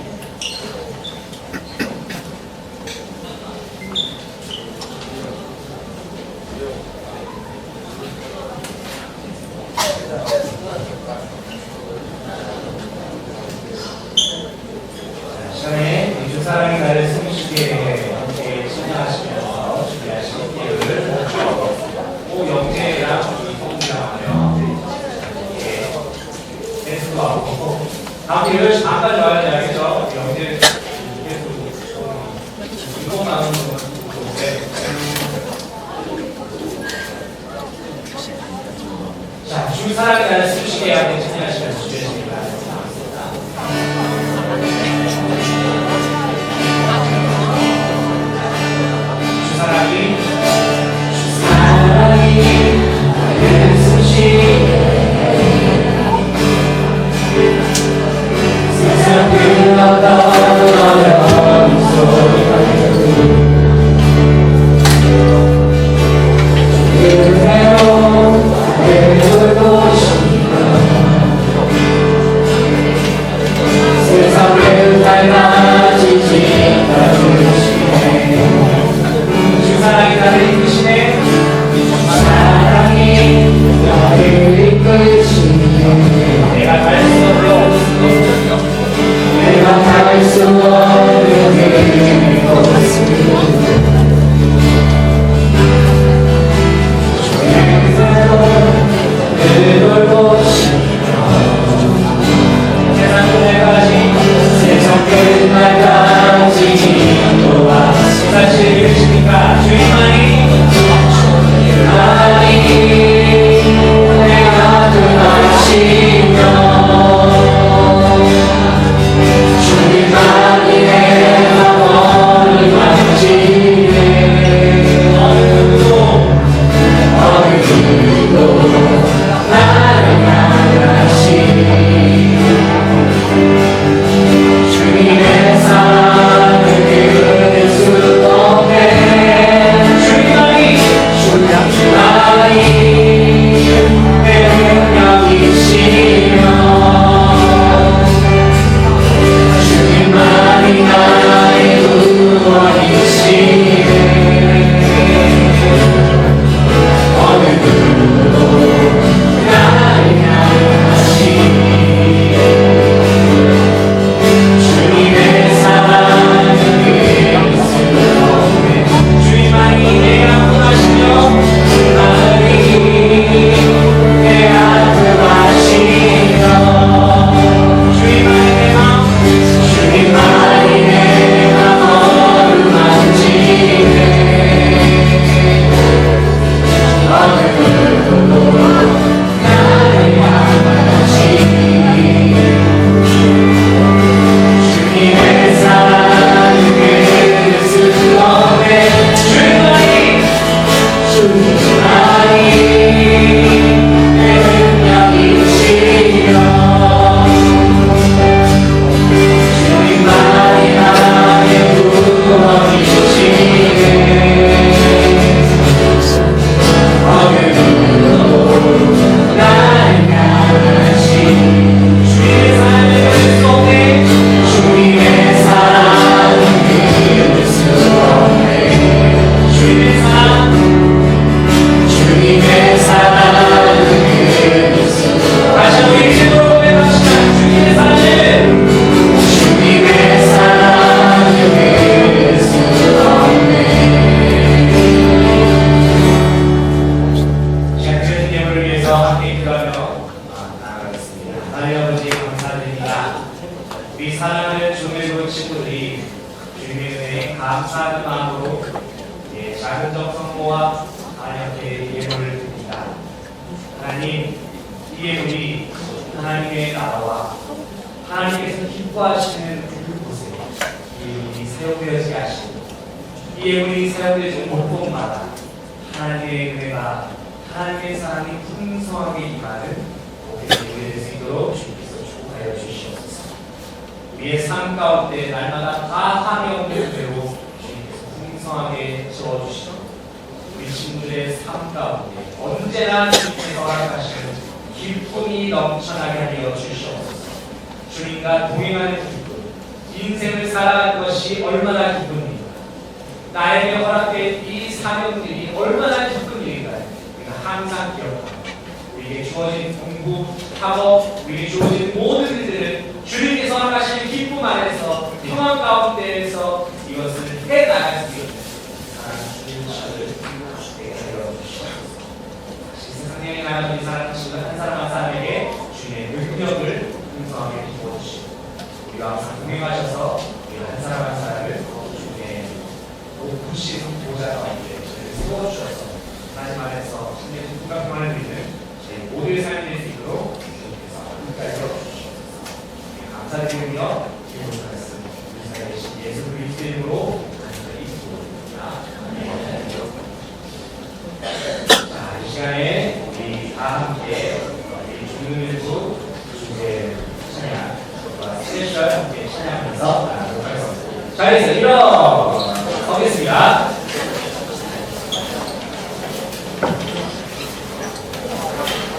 시간에 주 사랑의 날을 숨쉬게 함께 신청하시면서 준비하신 기회를 오 영재랑 이성이랑 하면 댄스도 하고 다음 기회를 잠깐 와야 돼 알겠죠? 영재 이거 나오는 건데 자, 주 사랑의 날을 숨쉬게 함께 신청하시면서 준비하십니다. 사랑이 나를 숨쉬게 세상 흘러가는 어려운 소리가 그대로 나를 돌고 싶어 세상을 닮아지지 않으시네 사랑이 나를 이끄시네 사랑이 나를 이끄시네 내가 갈 수 없는 내가 갈 수 없는 곳을 그대로 돌고 싶어 세상 끝날까지 세상 끝날까지 인도와 사실 이르시니까 주님만이 내가 등하시며 주님만이 내가 머리 만지네 어느 누구도 나를 향하시니 주님의 사랑을 끊을 수 없네 주님만이 내 능력이시며 주님만이 나의 구원이시네 어느 누구도 나를 향하시니 주님의 사랑을 끊을 수 없네 주님만이 내가 구하시며 내가 구하시며 주님만이 내 마음 주님만이 내가 머리 만지네 어느 누구도 나를 향하시니 주님의 사랑을 끊을 수 없네 주님만이 내 능력이시며 주님만이 나의 구원이시네 어느 누구도 나를 향하시니 주님의 사랑을 끊을 수 없네 주님의 사랑을 끊을 수 없네 주님의 사랑 주님의 사랑을 끊을 수 없네 다시 한번 일심으로 고백합시다 주님의 사랑을 주님의 사랑을 끊을 수 없네 샤크의 예물을 위해서 함께 기도하며 나아가겠습니다. 하나님 아버지 감사드립니다. 우리 사랑하는 주님의 친구들이 주님의 은혜에 감사하는 마음으로 작은 정성모와 하나님께 예물을 드립니다. 하나님 이 예물이 하나님의 나라와 하나님께서 기뻐하시는 그곳에 이 예물이 세워되어지게 하시고 이 예물이 세워되어진 곳곳마다 하나님의 은혜가 하나님의 사랑이 풍성하게 임하는 예물이 될 수 있도록 주께서 축복하여 주시옵소서. 우리의 삶 가운데 날마다 다 하명된 대로 주님께서 풍성하게 채워주시고 우리 친구들의 삶 가운데 언제나 주님께서 허락하시는 기쁨이 넘쳐나게 하여 주시옵소서. 주님과 동행하는 기쁨, 인생을 살아가는 것이 얼마나 기쁜 일인가, 나에게 허락된 이 사명들이 얼마나 기쁜 일인가 우리가 항상 기억합니다. 우리에게 주어진 공부, 학업, 우리에게 주어진 모든 일들은 주님께서 허락하시는 기쁨 안에서 평안 가운데에서 이것을 해나갈 수 있는 사랑하는 주님의 자를 되게 하여 주시옵소서. 세상에 나가는 이 사랑하시는 한 사람 한 사람에게 주님의 능력을 풍성하게 부어주시고 우리가 항상 동행하셔서 우리가 한 사람 한 사람을 주님의 높으신 보좌 가운데 저희를 세워주셔서 하나님 안에서 주님의 기쁨과 평안을 누리는 저희 모두의 삶이 될 수 있도록 주님께서 끝까지 세워주시옵소서. 감사드리며 기도를 말씀 우리 사이에 계신 예수 그리스도 이름으로 간절히 기도드립니다. 자, 이 시간에 우리 다 함께 우리 중일부 주의 찬양 스페셜 함께 찬양하면서 나가도록 하겠습니다. 자리에서 일어서겠습니다.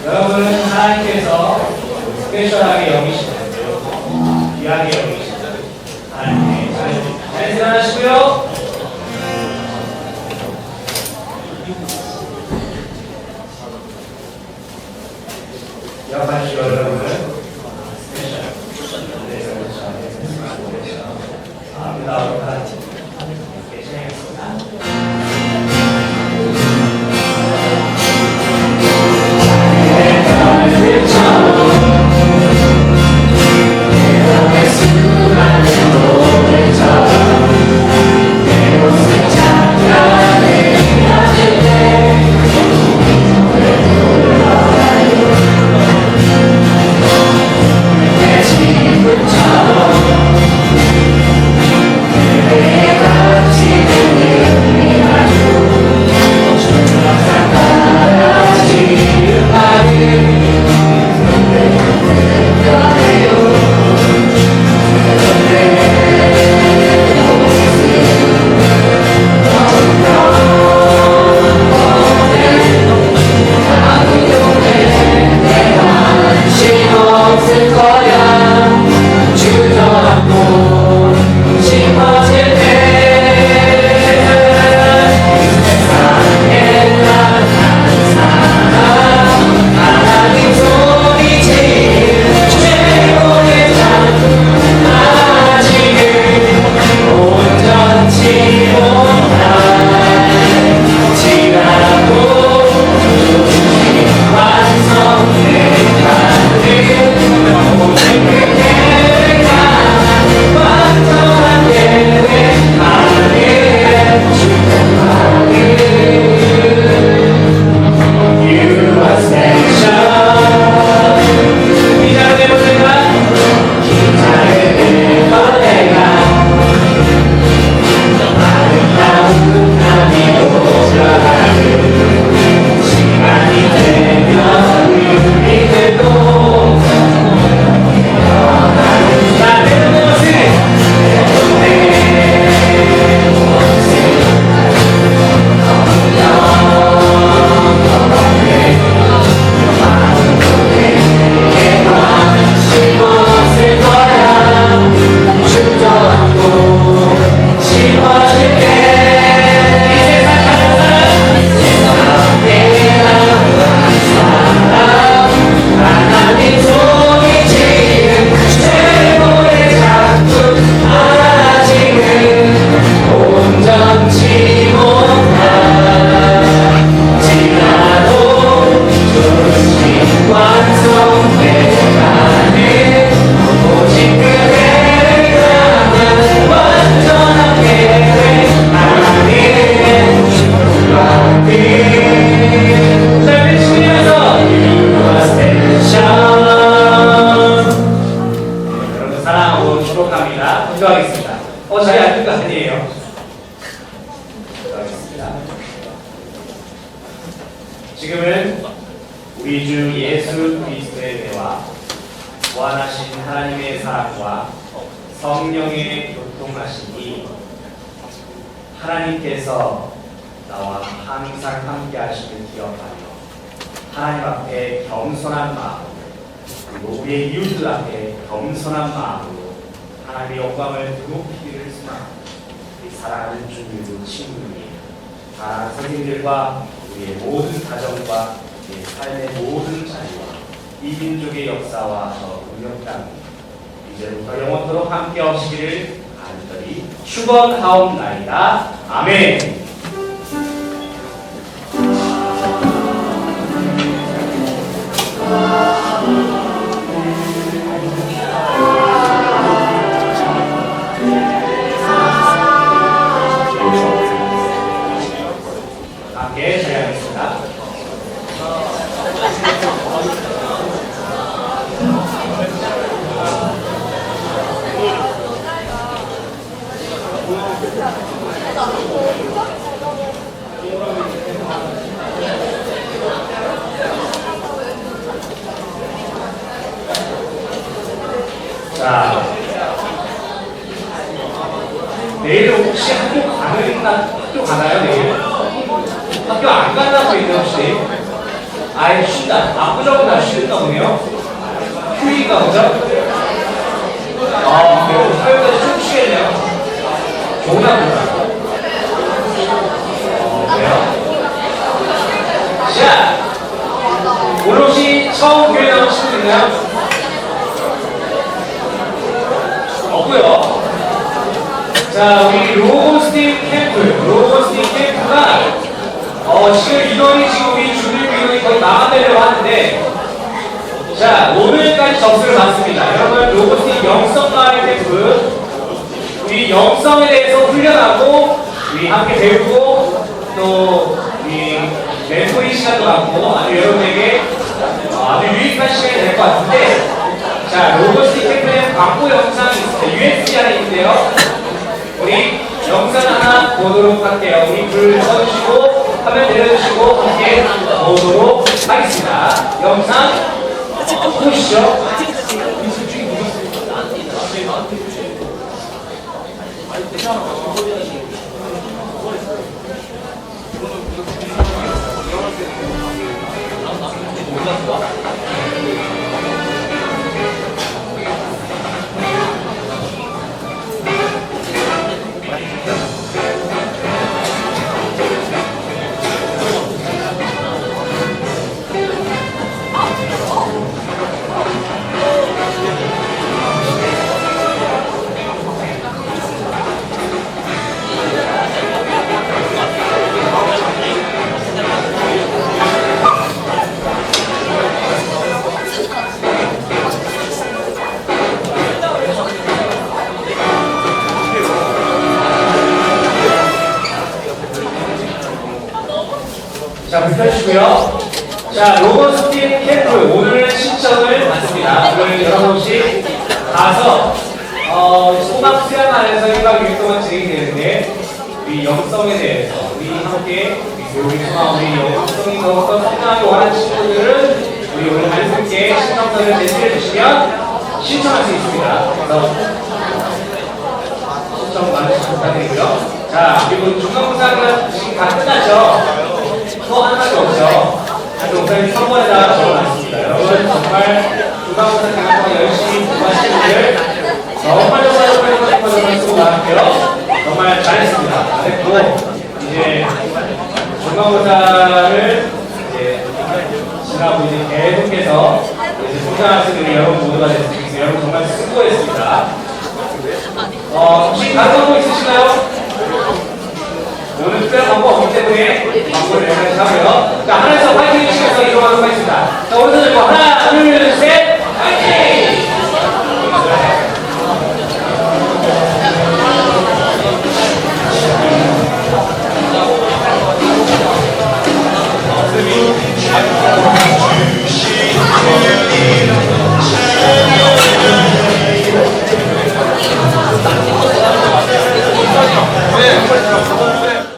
여러분은 하나님께서 스페셜하게 여기시는 귀하게 여기시는 하나님의 자녀입니다. 잘 일어나시고요. 기억하시고 여러분은 지금은 우리 주 예수 그리스도의 은혜와 무한하신 하나님의 사랑과 성령의 교통하시니 하나님께서 나와 항상 함께 하시는 기억하며 하나님 앞에 겸손한 마음 그리고 우리의 이웃들 앞에 겸손한 마음으로 하나님의 영광을 높이기를 소망합니다. 우리 사랑하는 주님과 친구님, 사랑하는 선생님들과 우리의 모든 가정과 우리의 삶의 모든 자리와 이 민족의 역사와 저 운명 땅 이제부터 영원토록 함께 하시기를 간절히 축원하옵나이다. 아멘. 함께 자리하겠습니다. 자, 내일 혹시 학교 가나요, 내일? 학교 안 간다고 있나요, 혹시? 아예 쉰다. 압구정은 다 쉬는가 보네요? 휴일인가 보죠? 그래도 화요일까지 좀 쉬겠네요. 좋나 보다. 그래요? 자, 오늘 혹시 처음 교회 나온 친구 있나요? 없고요. 자, 우리 로고스팀 캠프가 지금 인원이 지금 우리 준비 인원이 거의 나가려고 하는데, 자, 오늘까지 접수를 받습니다. 여러분, 로고스팀 영성마을 캠프 우리 영성에 대해서 훈련하고 우리 함께 배우고 또 우리 멘토링 시간도 갖고 아주 여러분에게 아주 유익한 시간이 될 것 같은데, 자, 로고스틱 캠프의 광고 영상이 있습니다. USB 하나 있는데요. 우리 영상 하나 보도록 할게요. 우리 불 꺼주시고 화면 내려주시고 함께 보도록 하겠습니다. 영상 보시죠. 자, 불 켜주시고요. 자, 로고스팀 캠프 오늘 신청을 받습니다. 오늘 여러분 혹시 가서 소막 수양 안에서 1박 2일 동안 진행되는데 우리 영성에 대해서 우리 함께 우리 영성이 더욱더 성장하기 원하는 친구들은 우리 오늘 한분께 신청서를 제시해 주시면 신청할 수 있습니다. 그래서 신청 많으시 부탁드리고요. 자, 그리고 중간고사가 지금 다 끝났죠? 또 하나밖에 없죠. 동사님 3번에다 적어놨습니다. 여러분 정말 중간고사 기간 동안 열심히 공부하신 분들 정말 수고 많았고요. 정말 잘했습니다. 잘했고 이제 중간고사를 이제 지나고 이제 계속해서 이제 성장하시는 우리 여러분 모두가 됐습니다. 여러분 정말 수고했습니다. 혹시 다른 방법 있으신가요? 오늘 특별한 방법 없기 때문에 광고를 여기까지 하고요.